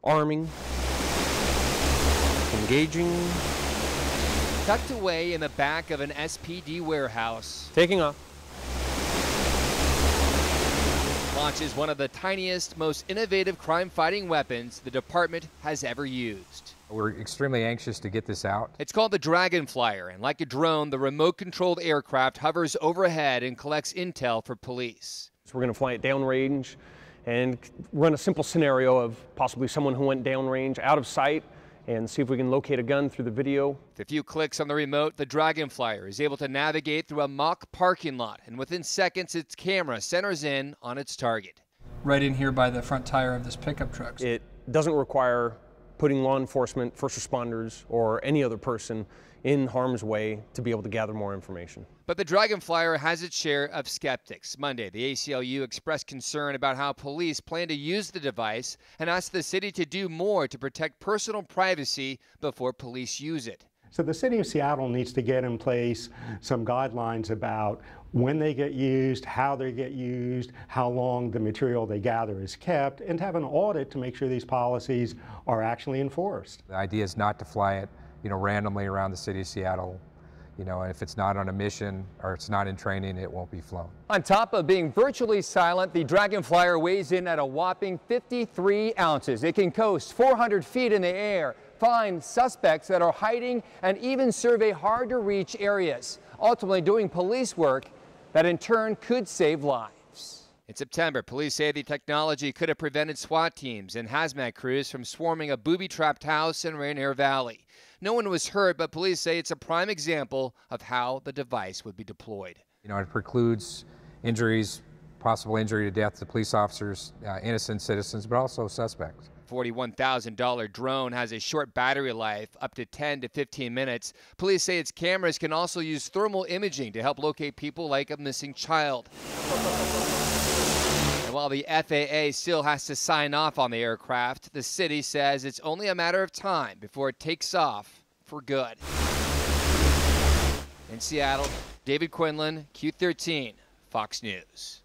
arming, engaging, Tucked away in the back of an SPD warehouse. taking off. Launches one of the tiniest, most innovative crime-fighting weapons the department has ever used. We're extremely anxious to get this out. It's called the Dragon Flyer, and like a drone, the remote-controlled aircraft hovers overhead and collects intel for police. So we're going to fly it downrange and run a simple scenario of possibly someone who went downrange out of sight and see if we can locate a gun through the video. With a few clicks on the remote, the Dragon Flyer is able to navigate through a mock parking lot, and within seconds, its camera centers in on its target. Right in here by the front tire of this pickup truck. It doesn't require putting law enforcement, first responders, or any other person in harm's way to be able to gather more information. But the Dragon Flyer has its share of skeptics. Monday, the ACLU expressed concern about how police plan to use the device and asked the city to do more to protect personal privacy before police use it. So the city of Seattle needs to get in place some guidelines about when they get used, how they get used, how long the material they gather is kept, and to have an audit to make sure these policies are actually enforced. The idea is not to fly it, randomly around the city of Seattle. If it's not on a mission or it's not in training, it won't be flown. On top of being virtually silent, the Dragon Flyer weighs in at a whopping 53 ounces. It can coast 400 feet in the air, find suspects that are hiding, and even survey hard-to-reach areas, ultimately doing police work that in turn could save lives. In September, police say the technology could have prevented SWAT teams and hazmat crews from swarming a booby-trapped house in Rainier Valley. No one was hurt, but police say it's a prime example of how the device would be deployed. It precludes injuries, possible injury to death to police officers, innocent citizens, but also suspects. $41,000 drone has a short battery life, up to 10 to 15 minutes. Police say its cameras can also use thermal imaging to help locate people like a missing child. And while the FAA still has to sign off on the aircraft, the city says it's only a matter of time before it takes off for good. In Seattle, David Quinlan, Q13, Fox News.